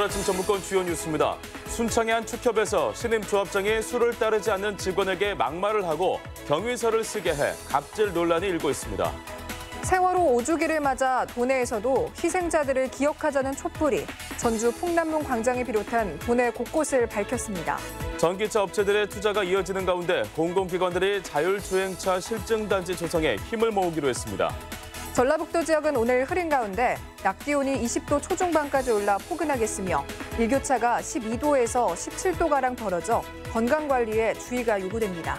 아침 전북권 주요 뉴스입니다. 순창의 한 축협에서 신임 조합장이 수를 따르지 않는 직원에게 막말을 하고 경위서를 쓰게 해 갑질 논란이 일고 있습니다. 세월호 5주기를 맞아 도내에서도 희생자들을 기억하자는 촛불이 전주 풍남문 광장을 비롯한 도내 곳곳을 밝혔습니다. 전기차 업체들의 투자가 이어지는 가운데 공공기관들이 자율주행차 실증단지 조성에 힘을 모으기로 했습니다. 전라북도 지역은 오늘 흐린 가운데 낮 기온이 20도 초중반까지 올라 포근하겠으며 일교차가 12도에서 17도가량 벌어져 건강관리에 주의가 요구됩니다.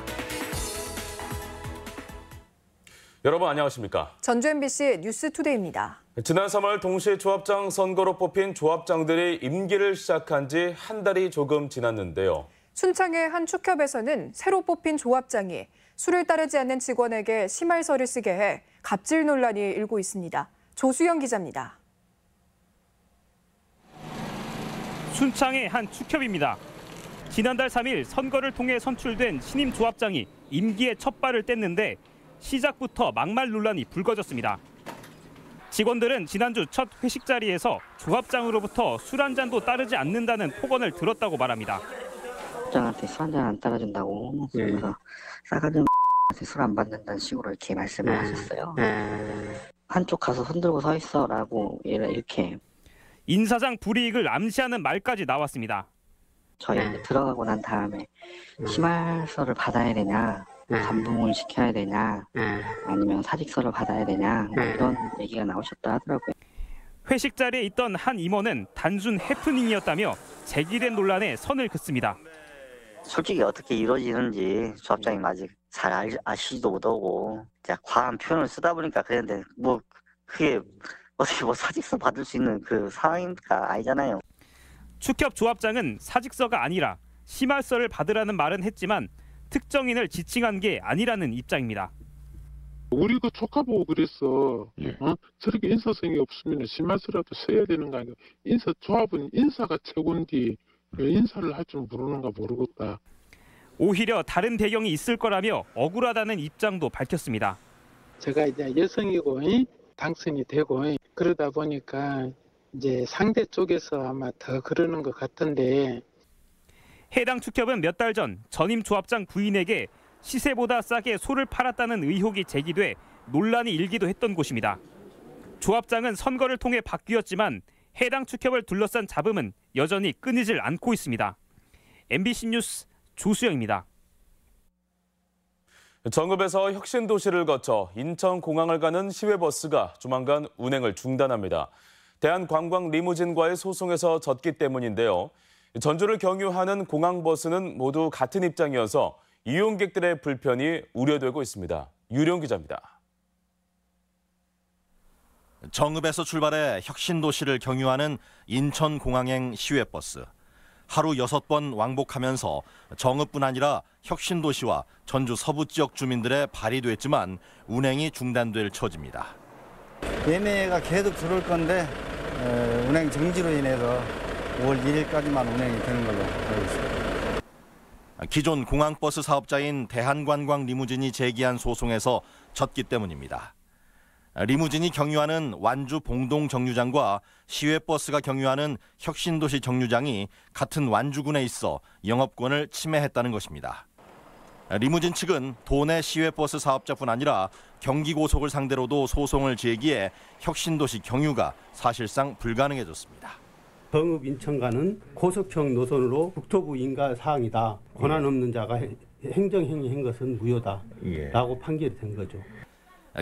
여러분 안녕하십니까? 전주 MBC 뉴스투데이입니다. 지난 3월 동시 조합장 선거로 뽑힌 조합장들이 임기를 시작한 지 한 달이 조금 지났는데요. 순창의 한 축협에서는 새로 뽑힌 조합장이 수를 따르지 않는 직원에게 심할서를 쓰게 해 갑질 논란이 일고 있습니다. 조수영 기자입니다. 순창의 한 축협입니다. 지난달 3일 선거를 통해 선출된 신임 조합장이 임기의 첫 발을 뗐는데 시작부터 막말 논란이 불거졌습니다. 직원들은 지난주 첫 회식 자리에서 조합장으로부터 술 한 잔도 따르지 않는다는 폭언을 들었다고 말합니다. 조합장한테 술 한 잔 안 따라준다고 그래서 싸가지 한테 술 안 받는다는 식으로 이렇게 말씀을 하셨어요. 한쪽 가서 손들고 서 있어라고 이렇게 인사상 불이익을 암시하는 말까지 나왔습니다. 저희 이제 들어가고 난 다음에 심할서를 받아야 되냐, 감봉을 시켜야 되냐, 아니면 사직서를 받아야 되냐 뭐 이런 얘기가 나오셨다 하더라고요. 회식 자리에 있던 한 임원은 단순 해프닝이었다며 제기된 논란에 선을 긋습니다. 솔직히 어떻게 이루어지는지 조합장님 아직 잘 아시지도 못하고 과한 표현을 쓰다 보니까 그랬는데 뭐 그게 어떻게 뭐 사직서 받을 수 있는 그 상황입니까? 아니잖아요. 축협 조합장은 사직서가 아니라 심할서를 받으라는 말은 했지만 특정인을 지칭한 게 아니라는 입장입니다. 우리 그 조카 보고 그랬어. 저렇게 인사성이 없으면 심할서라도 써야 되는 거 아니야. 조합은 인사가 최고인데 왜 인사를 할 줄 모르는가 모르겠다. 오히려 다른 배경이 있을 거라며 억울하다는 입장도 밝혔습니다. 제가 이제 여성이고 당선이 되고 그러다 보니까 이제 상대 쪽에서 아마 더 그러는 것 같은데. 해당 축협은 몇 달 전 전임 조합장 부인에게 시세보다 싸게 소를 팔았다는 의혹이 제기돼 논란이 일기도 했던 곳입니다. 조합장은 선거를 통해 바뀌었지만 해당 축협을 둘러싼 잡음은 여전히 끊이질 않고 있습니다. MBC 뉴스 조수영입니다. 정읍에서 혁신도시를 거쳐 인천공항을 가는 시외버스가 조만간 운행을 중단합니다. 대한관광리무진과의 소송에서 졌기 때문인데요. 전주를 경유하는 공항버스는 모두 같은 입장이어서 이용객들의 불편이 우려되고 있습니다. 유령 기자입니다. 정읍에서 출발해 혁신도시를 경유하는 인천공항행 시외버스. 하루 6번 왕복하면서 정읍뿐 아니라 혁신도시와 전주 서부 지역 주민들의 발휘됐지만 운행이 중단될 처지입니다. 예매가 계속 들어올 건데 운행 정지로 인해서 5월 1일까지만 운행이 되는 걸로 알고 있습니다. 기존 공항버스 사업자인 대한관광리무진이 제기한 소송에서 졌기 때문입니다. 리무진이 경유하는 완주 봉동 정류장과 시외버스가 경유하는 혁신도시 정류장이 같은 완주군에 있어 영업권을 침해했다는 것입니다. 리무진 측은 도내 시외버스 사업자뿐 아니라 경기고속을 상대로도 소송을 제기해 혁신도시 경유가 사실상 불가능해졌습니다. 정읍 인천 가는 고속형 노선으로 국토부 인가 사항이다. 권한 없는 자가 행정행위한 것은 무효다라고 판결이 된 거죠.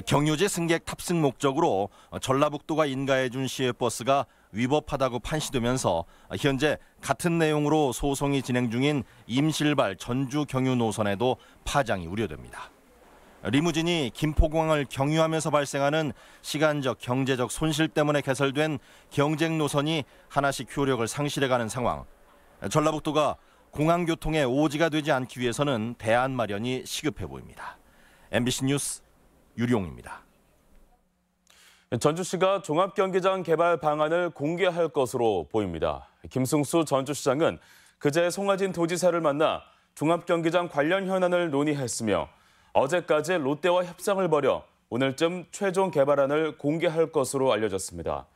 경유지 승객 탑승 목적으로 전라북도가 인가해준 시외버스가 위법하다고 판시되면서 현재 같은 내용으로 소송이 진행 중인 임실발 전주 경유 노선에도 파장이 우려됩니다. 리무진이 김포공항을 경유하면서 발생하는 시간적, 경제적 손실 때문에 개설된 경쟁 노선이 하나씩 효력을 상실해가는 상황. 전라북도가 공항교통의 오지가 되지 않기 위해서는 대안 마련이 시급해 보입니다. MBC 뉴스 유룡입니다. 전주시가 종합경기장 개발 방안을 공개할 것으로 보입니다. 김승수 전주시장은 그제 송하진 도지사를 만나 종합경기장 관련 현안을 논의했으며 어제까지 롯데와 협상을 벌여 오늘쯤 최종 개발안을 공개할 것으로 알려졌습니다.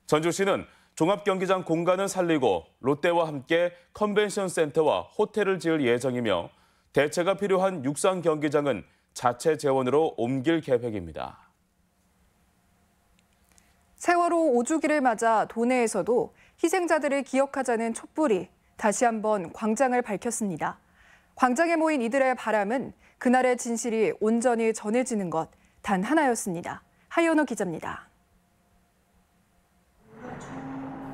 전주시는 종합경기장 공간을 살리고 롯데와 함께 컨벤션 센터와 호텔을 지을 예정이며 대체가 필요한 육상 경기장은 자체 재원으로 옮길 계획입니다. 세월호 5주기를 맞아 도내에서도 희생자들을 기억하자는 촛불이 다시 한번 광장을 밝혔습니다. 광장에 모인 이들의 바람은 그날의 진실이 온전히 전해지는 것 단 하나였습니다. 하연호 기자입니다.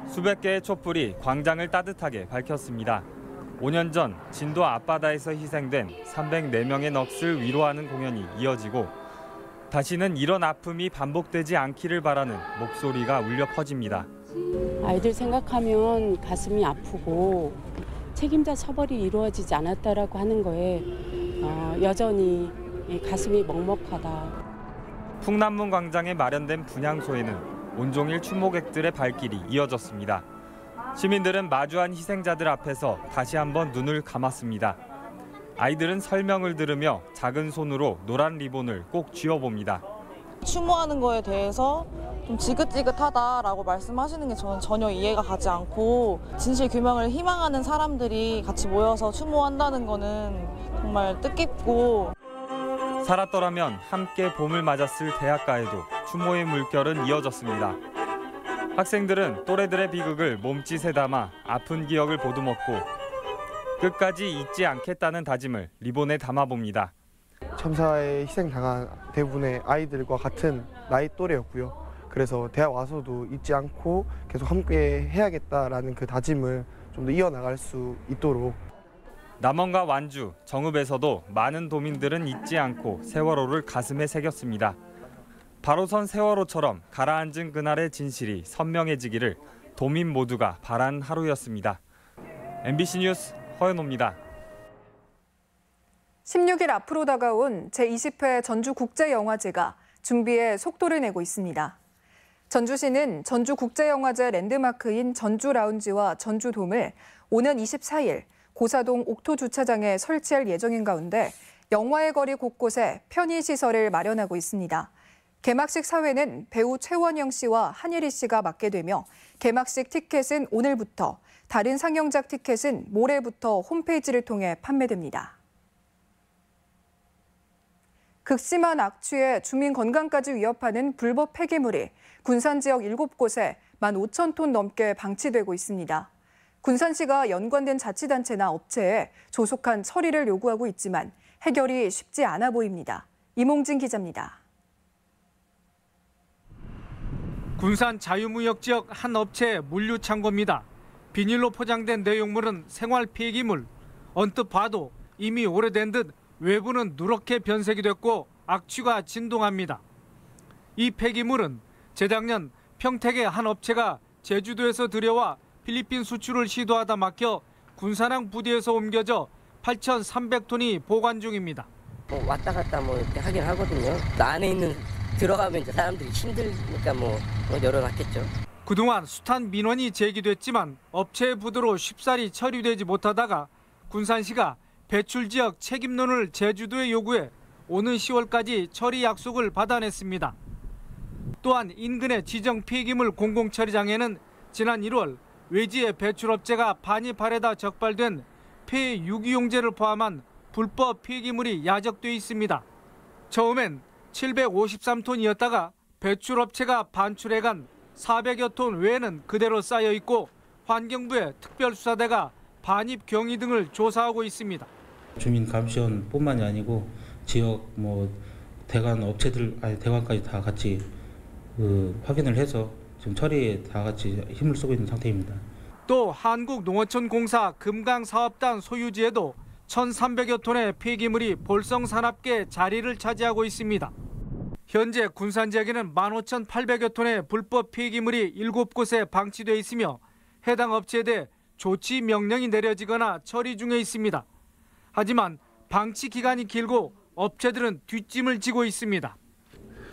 수백 개의 촛불이 광장을 따뜻하게 밝혔습니다. 5년 전 진도 앞바다에서 희생된 304명의 넋을 위로하는 공연이 이어지고 다시는 이런 아픔이 반복되지 않기를 바라는 목소리가 울려 퍼집니다. 아이들 생각하면 가슴이 아프고 책임자 처벌이 이루어지지 않았다라고 하는 거에 여전히 가슴이 먹먹하다. 풍남문 광장에 마련된 분향소에는 온종일 추모객들의 발길이 이어졌습니다. 시민들은 마주한 희생자들 앞에서 다시 한번 눈을 감았습니다. 아이들은 설명을 들으며 작은 손으로 노란 리본을 꼭 쥐어봅니다. 추모하는 거에 대해서 좀 지긋지긋하다라고 말씀하시는 게 저는 전혀 이해가 가지 않고 진실 규명을 희망하는 사람들이 같이 모여서 추모한다는 거는 정말 뜻깊고 살았더라면 함께 봄을 맞았을 대학가에도 추모의 물결은 이어졌습니다. 학생들은 또래들의 비극을 몸짓에 담아 아픈 기억을 보듬었고 끝까지 잊지 않겠다는 다짐을 리본에 담아봅니다. 참사에 희생당한 대부분의 아이들과 같은 나이 또래였고요. 그래서 대학 와서도 잊지 않고 계속 함께 해야겠다라는 그 다짐을 좀 더 이어나갈 수 있도록. 남원과 완주, 정읍에서도 많은 도민들은 잊지 않고 세월호를 가슴에 새겼습니다. 바로 선 세월호처럼 가라앉은 그날의 진실이 선명해지기를 도민 모두가 바란 하루였습니다. MBC 뉴스 허연호입니다. 16일 앞으로 다가온 제20회 전주국제영화제가 준비에 속도를 내고 있습니다. 전주시는 전주국제영화제 랜드마크인 전주라운지와 전주돔을 오는 24일 고사동 옥토주차장에 설치할 예정인 가운데 영화의 거리 곳곳에 편의시설을 마련하고 있습니다. 개막식 사회는 배우 최원영 씨와 한예리 씨가 맡게 되며 개막식 티켓은 오늘부터, 다른 상영작 티켓은 모레부터 홈페이지를 통해 판매됩니다. 극심한 악취에 주민 건강까지 위협하는 불법 폐기물이 군산 지역 7곳에 15,000톤 넘게 방치되고 있습니다. 군산시가 연관된 자치단체나 업체에 조속한 처리를 요구하고 있지만 해결이 쉽지 않아 보입니다. 이몽진 기자입니다. 군산 자유무역지역 한 업체의 물류창고입니다. 비닐로 포장된 내용물은 생활 폐기물. 언뜻 봐도 이미 오래된 듯 외부는 누렇게 변색이 됐고 악취가 진동합니다. 이 폐기물은 재작년 평택의 한 업체가 제주도에서 들여와 필리핀 수출을 시도하다 막혀 군산항 부대에서 옮겨져 8,300톤이 보관 중입니다. 왔다 갔다 이렇게 하긴 하거든요. 안에 있는 들어가면 이제 사람들이 힘들니까 열어놨겠죠. 그동안 숱한 민원이 제기됐지만 업체의 부도로 쉽사리 처리되지 못하다가 군산시가 배출 지역 책임론을 제주도에 요구해 오는 10월까지 처리 약속을 받아냈습니다. 또한 인근의 지정 폐기물 공공처리장에는 지난 1월 외지의 배출업체가 반입하려다 적발된 폐유기용제를 포함한 불법 폐기물이 야적돼 있습니다. 처음엔 753톤이었다가 배출업체가 반출해간 400여 톤 외에는 그대로 쌓여 있고 환경부의 특별수사대가 반입 경위 등을 조사하고 있습니다. 주민 감시원뿐만이 아니고 지역 대관 업체들 대관까지 다 같이 확인을 해서 지금 처리에 다 같이 힘을 쓰고 있는 상태입니다. 또 한국농어촌공사 금강사업단 소유지에도 1,300여 톤의 폐기물이 볼성산업계 자리를 차지하고 있습니다. 현재 군산 지역에는 15,800여 톤의 불법 폐기물이 7곳에 방치돼 있으며 해당 업체에 대해 조치 명령이 내려지거나 처리 중에 있습니다. 하지만 방치 기간이 길고 업체들은 뒷짐을 지고 있습니다.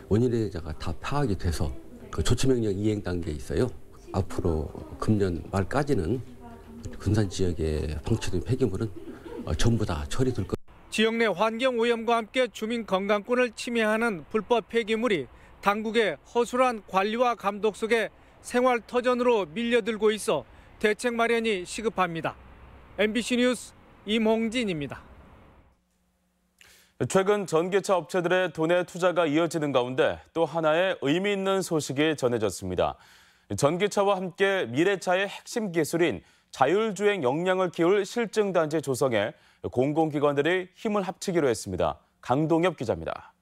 원인에 대해서가 다 파악이 돼서 그 조치명령 이행 단계에 있어요. 앞으로 금년 말까지는 군산 지역에 방치된 폐기물은 전부 다 처리될 것. 지역 내 환경오염과 함께 주민 건강권을 침해하는 불법 폐기물이 당국의 허술한 관리와 감독 속에 생활터전으로 밀려들고 있어 대책 마련이 시급합니다. MBC 뉴스 임홍진입니다. 최근 전기차 업체들의 돈의 투자가 이어지는 가운데 또 하나의 의미 있는 소식이 전해졌습니다. 전기차와 함께 미래차의 핵심 기술인 자율주행 역량을 키울 실증단지 조성에 공공기관들이 힘을 합치기로 했습니다. 강동엽 기자입니다.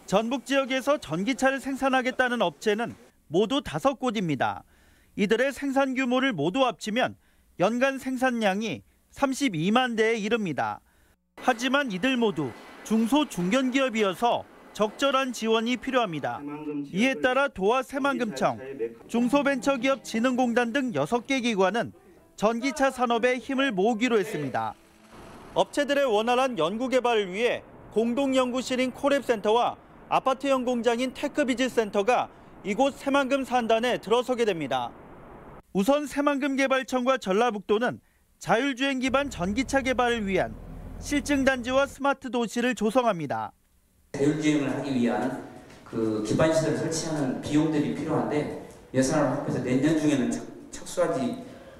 전북 지역에서 전기차를 생산하겠다는 업체는 모두 5곳입니다. 이들의 생산 규모를 모두 합치면 연간 생산량이 32만 대에 이릅니다. 하지만 이들 모두 중소 중견기업이어서 적절한 지원이 필요합니다. 이에 따라 도와 새만금청, 중소벤처기업진흥공단 등 6개 기관은 전기차 산업에 힘을 모으기로 했습니다. 업체들의 원활한 연구개발을 위해 공동연구실인 코랩센터와 아파트형 공장인 테크비즈센터가 이곳 새만금 산단에 들어서게 됩니다. 우선 새만금개발청과 전라북도는 자율주행 기반 전기차 개발을 위한 실증단지와 스마트 도시를 조성합니다. 자율주행을 하기 위한 그 기반 시설을 설치하는 비용들이 필요한데 예산을 확보해서 내년 중에는 착수할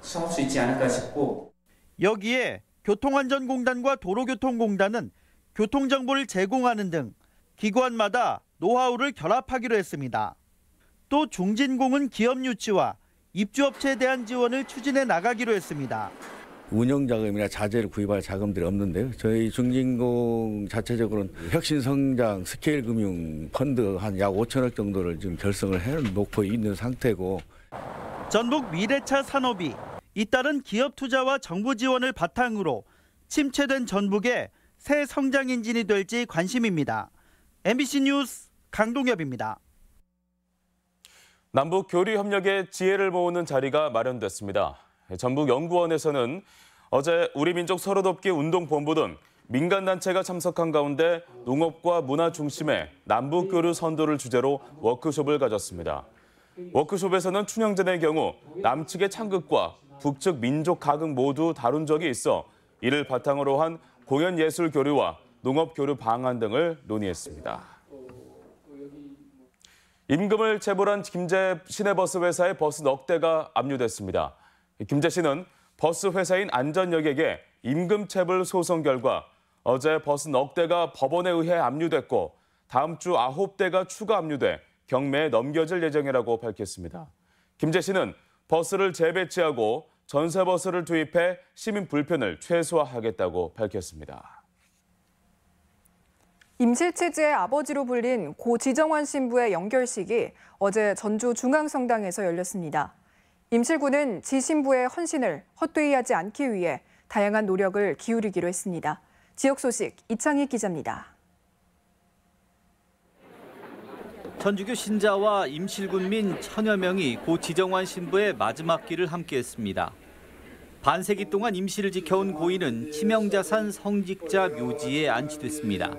수 있지 않을까 싶고, 여기에 교통안전공단과 도로교통공단은 교통정보를 제공하는 등 기관마다 노하우를 결합하기로 했습니다. 또 중진공은 기업 유치와 입주업체에 대한 지원을 추진해 나가기로 했습니다. 운영 자금이나 자재를 구입할 자금들이 없는데요. 저희 중진공 자체적으로는 혁신성장 스케일 금융 펀드 한 약 5천억 정도를 지금 결성을 해놓고 있는 상태고. 전북 미래차 산업이 잇따른 기업 투자와 정부 지원을 바탕으로 침체된 전북의 새 성장 엔진이 될지 관심입니다. MBC 뉴스 강동엽입니다. 남북 교류 협력의 지혜를 모으는 자리가 마련됐습니다. 전북연구원에서는 어제 우리민족 서로돕기 운동본부 등 민간단체가 참석한 가운데 농업과 문화 중심의 남북교류 선도를 주제로 워크숍을 가졌습니다. 워크숍에서는 춘향전의 경우 남측의 창극과 북측 민족 가극 모두 다룬 적이 있어 이를 바탕으로 한 공연예술 교류와 농업 교류 방안 등을 논의했습니다. 임금을 체불한 김제 시내버스 회사의 버스 넉 대가 압류됐습니다. 김제 씨는 버스 회사인 안전역에게 임금 체불 소송 결과 어제 버스 넉 대가 법원에 의해 압류됐고 다음 주 9대가 추가 압류돼 경매에 넘겨질 예정이라고 밝혔습니다. 김제 씨는 버스를 재배치하고 전세버스를 투입해 시민 불편을 최소화하겠다고 밝혔습니다. 임실치즈의 아버지로 불린 고 지정환 신부의 영결식이 어제 전주 중앙성당에서 열렸습니다. 임실군은 지 신부의 헌신을 헛되이 하지 않기 위해 다양한 노력을 기울이기로 했습니다. 지역 소식 이창희 기자입니다. 전주교 신자와 임실군민 천여 명이 고 지정환 신부의 마지막 길을 함께했습니다. 반세기 동안 임실을 지켜온 고인은 치명자산 성직자 묘지에 안치됐습니다.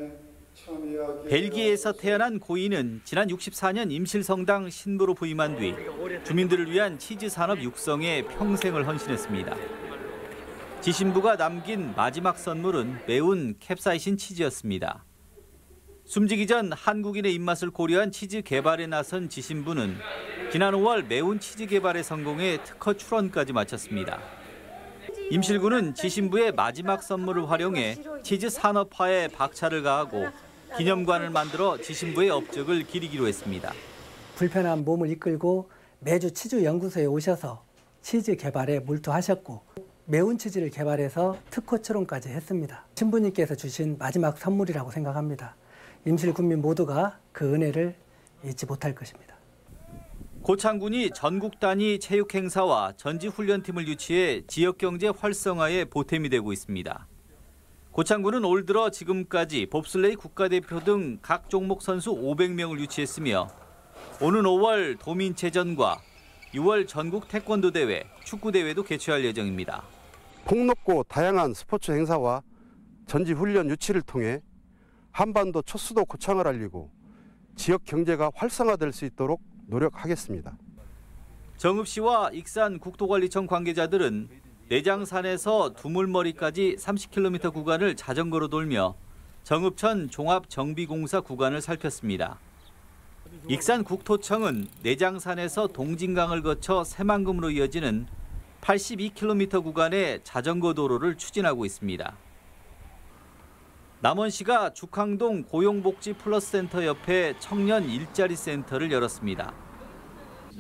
벨기에에서 태어난 고인은 지난 64년 임실성당 신부로 부임한 뒤 주민들을 위한 치즈 산업 육성에 평생을 헌신했습니다. 지신부가 남긴 마지막 선물은 매운 캡사이신 치즈였습니다. 숨지기 전 한국인의 입맛을 고려한 치즈 개발에 나선 지신부는 지난 5월 매운 치즈 개발에 성공해 특허 출원까지 마쳤습니다. 임실군은 지신부의 마지막 선물을 활용해 치즈 산업화에 박차를 가하고 기념관을 만들어 지신부의 업적을 기리기로 했습니다. 불편한 몸을 이끌고 매주 치즈 연구소에 오셔서 치즈 개발에 몰두하셨고 매운 치즈를 개발해서 특허 출원까지 했습니다. 신부님께서 주신 마지막 선물이라고 생각합니다. 임실 군민 모두가 그 은혜를 잊지 못할 것입니다. 고창군이 전국 단위 체육 행사와 전지 훈련팀을 유치해 지역 경제 활성화에 보탬이 되고 있습니다. 고창군은 올 들어 지금까지 봅슬레이 국가대표 등 각 종목 선수 500명을 유치했으며 오는 5월 도민체전과 6월 전국 태권도 대회, 축구 대회도 개최할 예정입니다. 폭넓고 다양한 스포츠 행사와 전지 훈련 유치를 통해 한반도 첫 수도 고창을 알리고 지역 경제가 활성화될 수 있도록 노력하겠습니다. 정읍시와 익산 국토관리청 관계자들은 내장산에서 두물머리까지 30km 구간을 자전거로 돌며 정읍천 종합정비공사 구간을 살폈습니다. 익산국토청은 내장산에서 동진강을 거쳐 새만금으로 이어지는 82km 구간의 자전거 도로를 추진하고 있습니다. 남원시가 죽항동 고용복지 플러스센터 옆에 청년 일자리 센터를 열었습니다.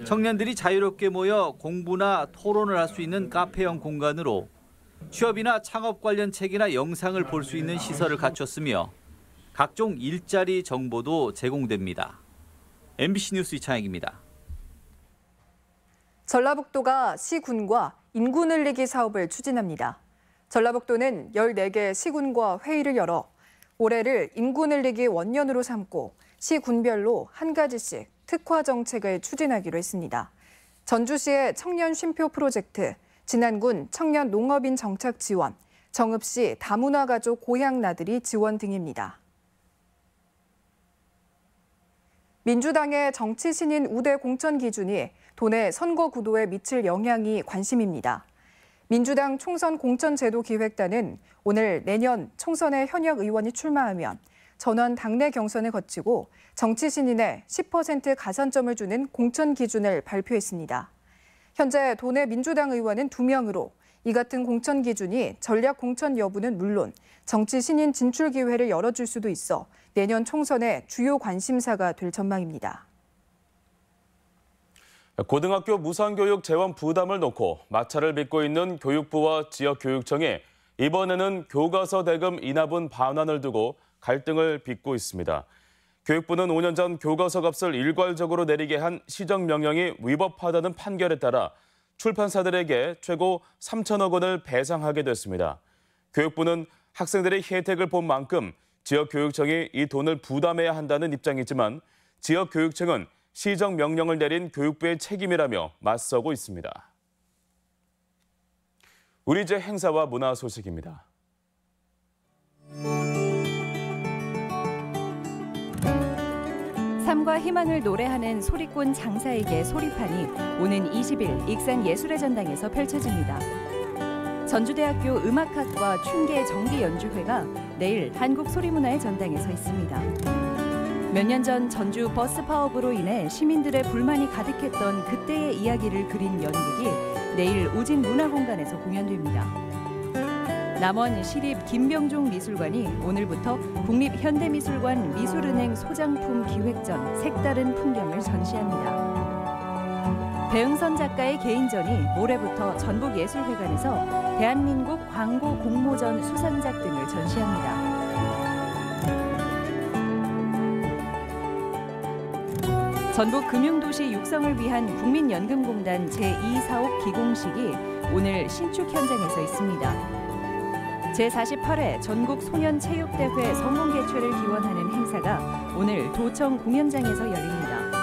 청년들이 자유롭게 모여 공부나 토론을 할 수 있는 카페형 공간으로 취업이나 창업 관련 책이나 영상을 볼 수 있는 시설을 갖췄으며 각종 일자리 정보도 제공됩니다. MBC 뉴스 이창익입니다. 전라북도가 시군과 인구 늘리기 사업을 추진합니다. 전라북도는 14개 시군과 회의를 열어 올해를 인구 늘리기 원년으로 삼고 시군별로 한 가지씩 특화 정책을 추진하기로 했습니다. 전주시의 청년 쉼표 프로젝트, 진안군 청년 농업인 정착 지원, 정읍시 다문화가족 고향 나들이 지원 등입니다. 민주당의 정치 신인 우대 공천 기준이 도내 선거 구도에 미칠 영향이 관심입니다. 민주당 총선 공천제도기획단은 오늘 내년 총선에 현역 의원이 출마하면 전원 당내 경선을 거치고 정치 신인에 10% 가산점을 주는 공천 기준을 발표했습니다. 현재 도내 민주당 의원은 2명으로 이 같은 공천 기준이 전략 공천 여부는 물론 정치 신인 진출 기회를 열어줄 수도 있어 내년 총선의 주요 관심사가 될 전망입니다. 고등학교 무상교육 재원 부담을 놓고 마찰을 빚고 있는 교육부와 지역교육청이 이번에는 교과서 대금 인하분 반환을 두고 갈등을 빚고 있습니다. 교육부는 5년 전 교과서 값을 일괄적으로 내리게 한 시정명령이 위법하다는 판결에 따라 출판사들에게 최고 3천억 원을 배상하게 됐습니다. 교육부는 학생들의 혜택을 본 만큼 지역교육청이 이 돈을 부담해야 한다는 입장이지만 지역교육청은 시정명령을 내린 교육부의 책임이라며 맞서고 있습니다. 우리제 행사와 문화 소식입니다. 삶과 희망을 노래하는 소리꾼 장사에게 소리판이 오는 20일 익산 예술의 전당에서 펼쳐집니다. 전주대학교 음악학과 춘계 정기연주회가 내일 한국소리문화의 전당에 서 있습니다. 몇 년 전 전주 버스 파업으로 인해 시민들의 불만이 가득했던 그때의 이야기를 그린 연극이 내일 우진문화공간에서 공연됩니다. 남원 시립 김병종 미술관이 오늘부터 국립현대미술관 미술은행 소장품 기획전 색다른 풍경을 전시합니다. 배응선 작가의 개인전이 모레부터 전북예술회관에서 대한민국 광고 공모전 수상작 등을 전시합니다. 전북 금융도시 육성을 위한 국민연금공단 제2사업 기공식이 오늘 신축 현장에서 있습니다. 제48회 전국 소년체육대회 성공 개최를 기원하는 행사가 오늘 도청 공연장에서 열립니다.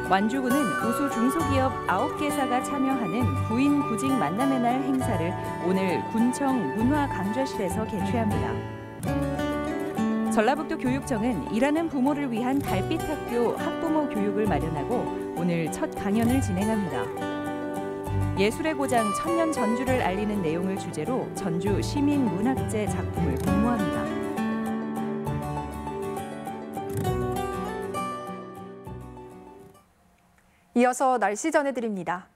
완주군은 우수 중소기업 9개사가 참여하는 구인 구직 만남의 날 행사를 오늘 군청 문화강좌실에서 개최합니다. 전라북도 교육청은 일하는 부모를 위한 달빛학교 학부모 교육을 마련하고 오늘 첫 강연을 진행합니다. 예술의 고장 천년 전주를 알리는 내용을 주제로 전주 시민문학제 작품을 공모합니다. 이어서 날씨 전해드립니다.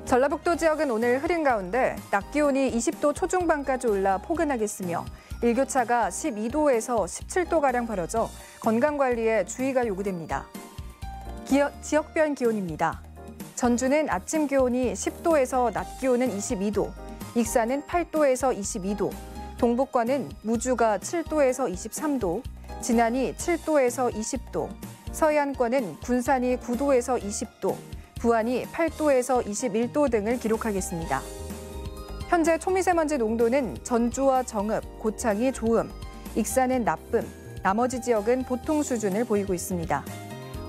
전라북도 지역은 오늘 흐린 가운데 낮 기온이 20도 초중반까지 올라 포근하겠으며 일교차가 12도에서 17도가량 벌어져 건강관리에 주의가 요구됩니다. 지역별 기온입니다. 전주는 아침 기온이 10도에서 낮 기온은 22도, 익산은 8도에서 22도, 동북권은 무주가 7도에서 23도, 진안이 7도에서 20도, 서해안권은 군산이 9도에서 20도, 부안이 8도에서 21도 등을 기록하겠습니다. 현재 초미세먼지 농도는 전주와 정읍, 고창이 좋음, 익산은 나쁨, 나머지 지역은 보통 수준을 보이고 있습니다.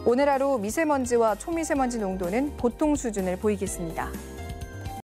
오늘 하루 미세먼지와 초미세먼지 농도는 보통 수준을 보이겠습니다.